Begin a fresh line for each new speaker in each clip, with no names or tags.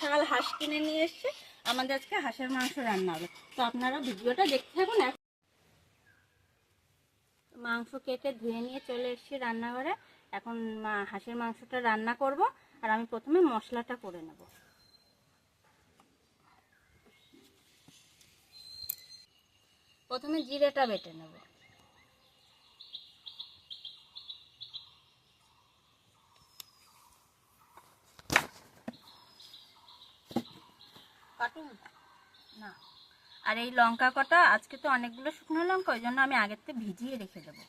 বিশাল হাঁস কিনে নিয়ে এসছে, আমাদের আজকে হাঁসের মাংস রান্না হবে। তো আপনারা ভিডিওটা দেখতে থাকুন। মাংস কেটে ধুয়ে নিয়ে চলে এসেছি রান্নাঘরে। এখন হাঁসের মাংসটা রান্না করব। আর আমি প্রথমে মশলাটা করে নেব। প্রথমে জিরেটা বেটে নেব। কাটুন না। আর এই লঙ্কা কটা আজকে তো অনেকগুলো শুকনো লঙ্কা, ওই জন্য আমি আগের থেকে ভিজিয়ে রেখে দেবো।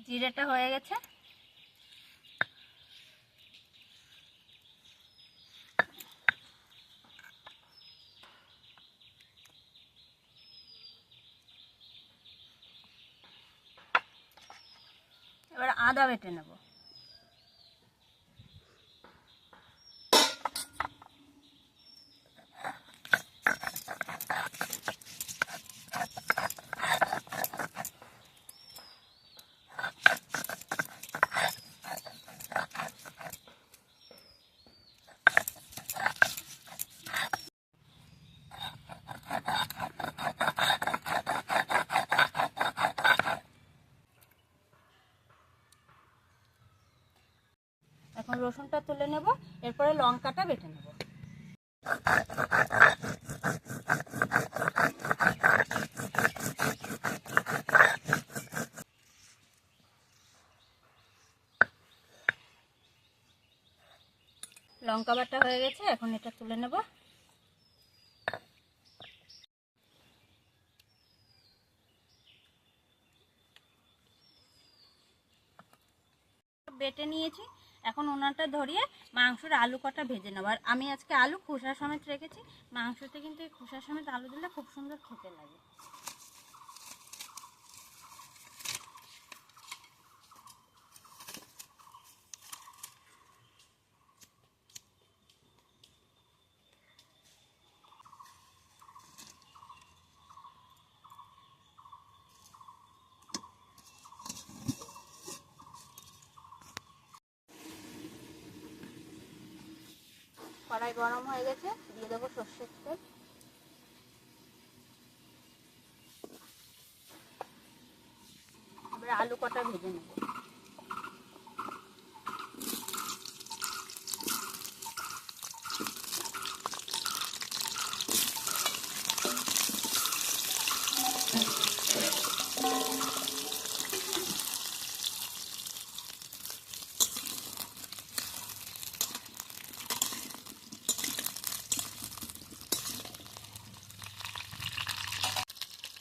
জিরেটা হয়ে গেছে। এবার আদা বেটে নেব। এখন রসুনটা তুলে নেব, এরপরে লঙ্কাটা বেটে নেব। লঙ্কা বাটা হয়ে গেছে, এখন এটা তুলে নেব। বেটে নিয়েছি, এখন উনানটা ধরিয়ে মাংসের আলু কটা ভেজে নেব। আর আমি আজকে আলু খোসা সমেত রেখেছি। মাংসতে কিন্তু এই খোসা সমেত আলু দিলে খুব সুন্দর খেতে লাগে। কড়াই গরম হয়ে গেছে, দিয়ে দেবো সর্ষের তেল। এবারে আলু কটা ভেজে নেব।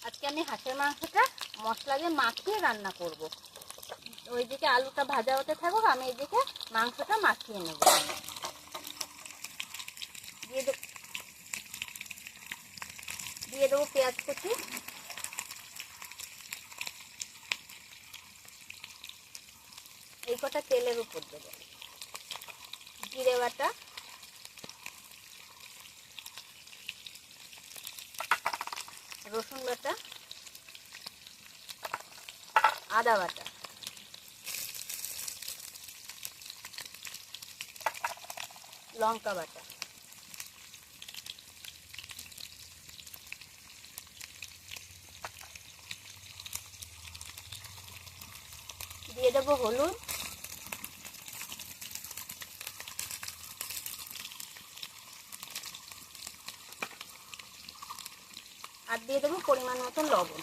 আজকে আমি হাঁসের মাংসটা মশলা দিয়ে মাখিয়ে রান্না করব। ওইদিকে আলুটা ভাজা হতে থাকুক, আমি এইদিকে মাংসটা মাখিয়ে নেব। দিয়ে দেবো পেঁয়াজ কুচি, এই কটা তেলের উপর দেবো। জিরে বাটা, রসুন বাটা, আদা বাটা, লঙ্কা বাটা, দিয়ে দেবো হলুদ, আর দিয়ে দেবো পরিমাণ মতো লবণ।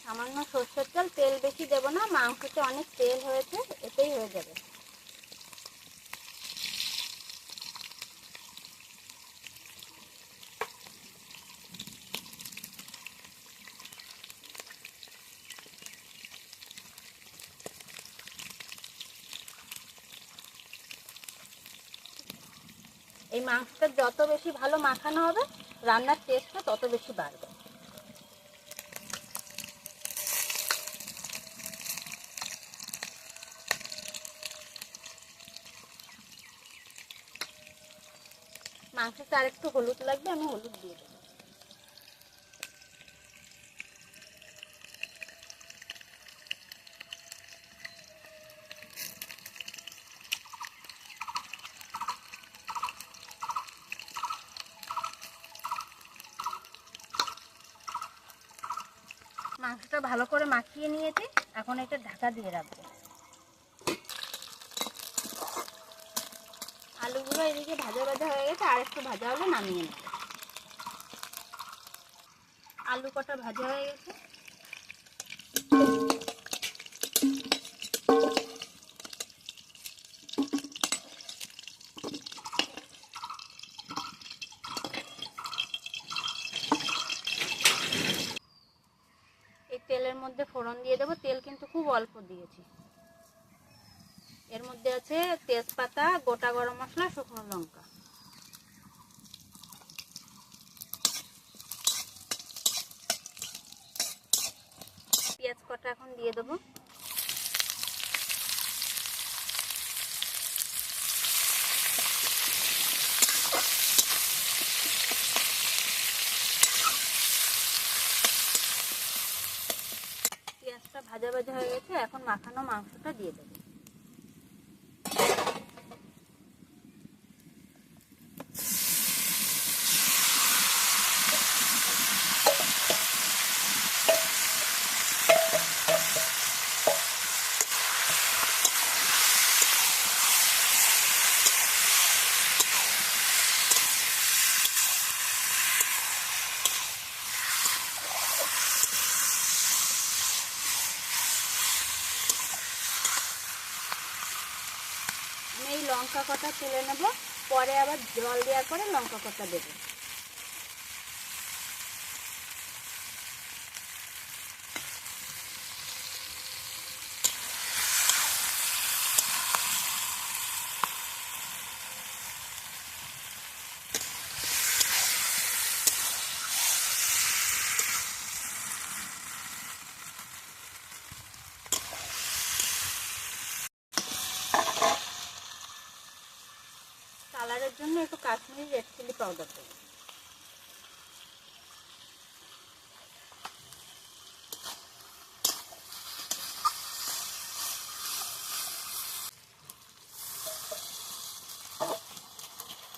সামান্য সরষের তেল, তেল বেশি দেবো না, মাংসতে অনেক তেল হয়েছে, এতেই হয়ে যাবে। এই মাংসটা যত বেশি ভালো মাখানো হবে রান্নার টেস্টটা তত বেশি বাড়বে। মাংসতে আর একটু হলুদ লাগবে, আমি হলুদ দিয়ে দেবো। মাংসটা ভালো করে মাখিয়ে নিয়েছি, এখন এটা ঢাকা দিয়ে রাখবো। আলুগুলো এদিকে ভাজা ভাজা হয়ে গেছে, আর একটু ভাজা হলে নামিয়ে নেব। আলু কটা ভাজা হয়ে গেছে, এই তেলের মধ্যে ফোড়ন দিয়ে দেবো। তেল কিন্তু খুব অল্প দিয়েছি। এর মধ্যে আছে তেজপাতা, গোটা গরম মশলা, শুকনো লঙ্কা। পেঁয়াজ কটা এখন দিয়ে দেবো। পেঁয়াজটা ভাজা ভাজা হয়ে গেছে, এখন মাখানো মাংসটা দিয়ে দেবো। আমি এই লঙ্কা কটা তুলে নেব, পরে আবার জল দেওয়ার পরে লঙ্কা কটা দেবো। কালারের জন্য একটু কাশ্মীরি রেড চিলি পাউডার দেবো।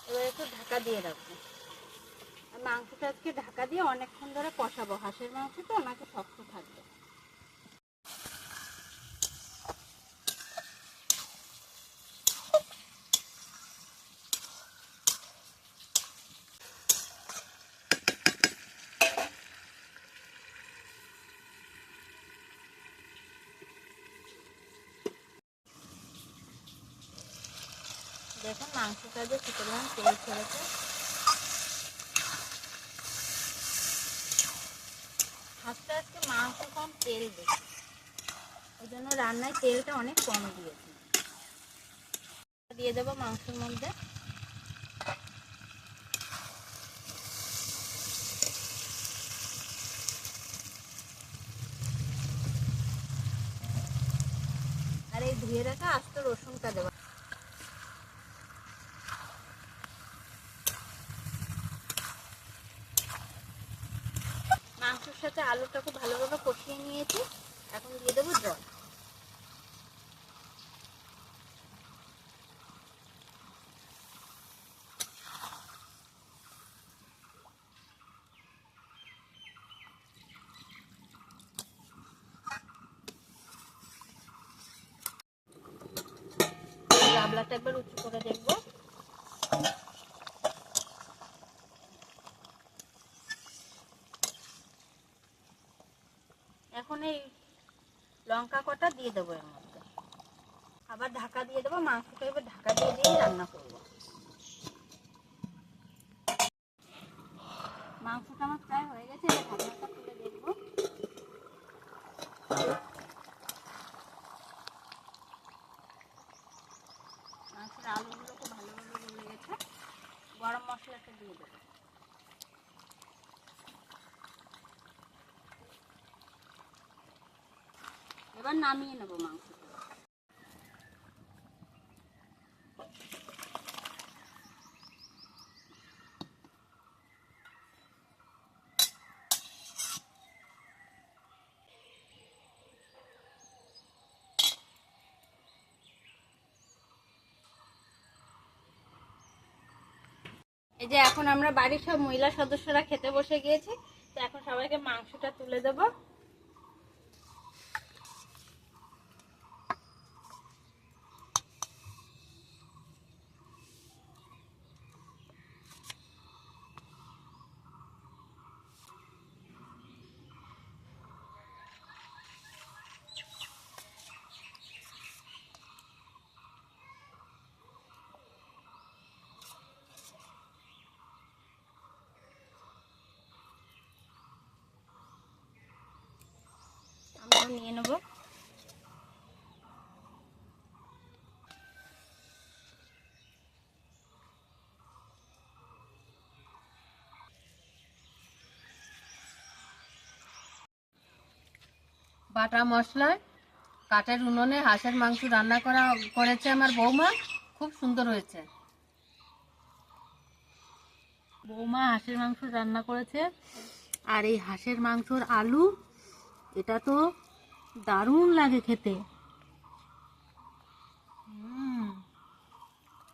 এবার একটু ঢাকা দিয়ে রাখবো। মাংসটা আজকে ঢাকা দিয়ে অনেকক্ষণ ধরে কষাবো। হাঁসের মাংস তো ওনাকে শক্ত থাকবে। দেখুন মাংসটা যে কি পরিমাণ তেল ছেড়েছে। হাঁসটা আজকে মাংস কম, তেল বেশি, ওই জন্য রান্নায় তেলটা অনেক কম দিয়েছি। দিয়ে দেবো মাংসের মধ্যে। আর এই ধুয়ে রাখা আস্ত রসুনটা দেবো। মাংসের সাথে আলুটা খুব ভালোভাবে কষিয়ে নিয়েছি, এখন দিয়ে দেবো জল। গামলাটা একবার উঁচু করে দেখবো। এখন এই লঙ্কা কটা দিয়ে দেবো এর মধ্যে, আবার ঢাকা দিয়ে দেবো। মাংসটা এবার ঢাকা দিয়ে দিয়ে রান্না করব। মাংসটা আমার প্রায় হয়ে গেছে, এবার ঢাকনাটা তুলে দেখবো। মাংসের আলুগুলো খুব ভালোভাবে গলে গেছে। গরম মশলাটা দিয়ে দেবো। এবার নামিয়ে নেবো মাংসটা। এই যে এখন আমরা বাড়ির সব মহিলা সদস্যরা খেতে বসে গিয়েছি। তো এখন সবাইকে মাংসটা তুলে দেবো। আমরাও নিয়ে নেব।
বাটা মশলায় কাঠের উনুনে হাঁসের মাংস রান্না করেছে আমার বৌমা, খুব সুন্দর হয়েছে। বৌমা হাঁসের মাংস রান্না করেছে, আর এই হাঁসের মাংসর আলু, এটা তো দারুণ লাগে খেতে।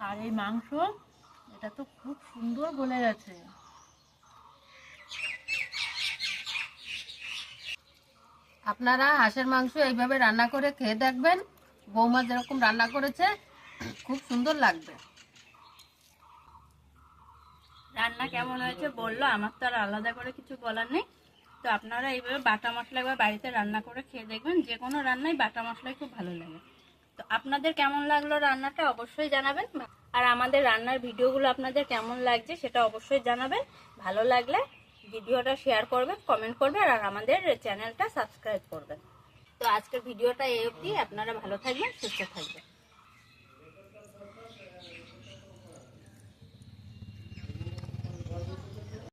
আর এই মাংস, এটা তো খুব সুন্দর গলে গেছে। আপনারা হাঁসের মাংস এইভাবে রান্না করে খেয়ে দেখবেন, বৌমা যেরকম রান্না করেছে খুব সুন্দর লাগবে।
রান্না কেমন হয়েছে বললো, আমার তো আর আলাদা করে কিছু বলার নেই। তো আপনারা এইভাবে বাটা মশলা একবার বাড়িতে রান্না করে খেয়ে দেখবেন। যে কোনো রান্নাই বাটা মশলাই খুব ভালো লাগে। তো আপনাদের কেমন লাগলো রান্নাটা অবশ্যই জানাবেন। আর আমাদের রান্নার ভিডিওগুলো আপনাদের কেমন লাগছে সেটা অবশ্যই জানাবেন। ভালো লাগলে ভিডিওটা শেয়ার করবেন, কমেন্ট করবেন, আর আমাদের চ্যানেলটা সাবস্ক্রাইব করবেন। তো আজকের ভিডিওটা এই অবধি। আপনারা ভালো থাকবেন, সুস্থ থাকবেন।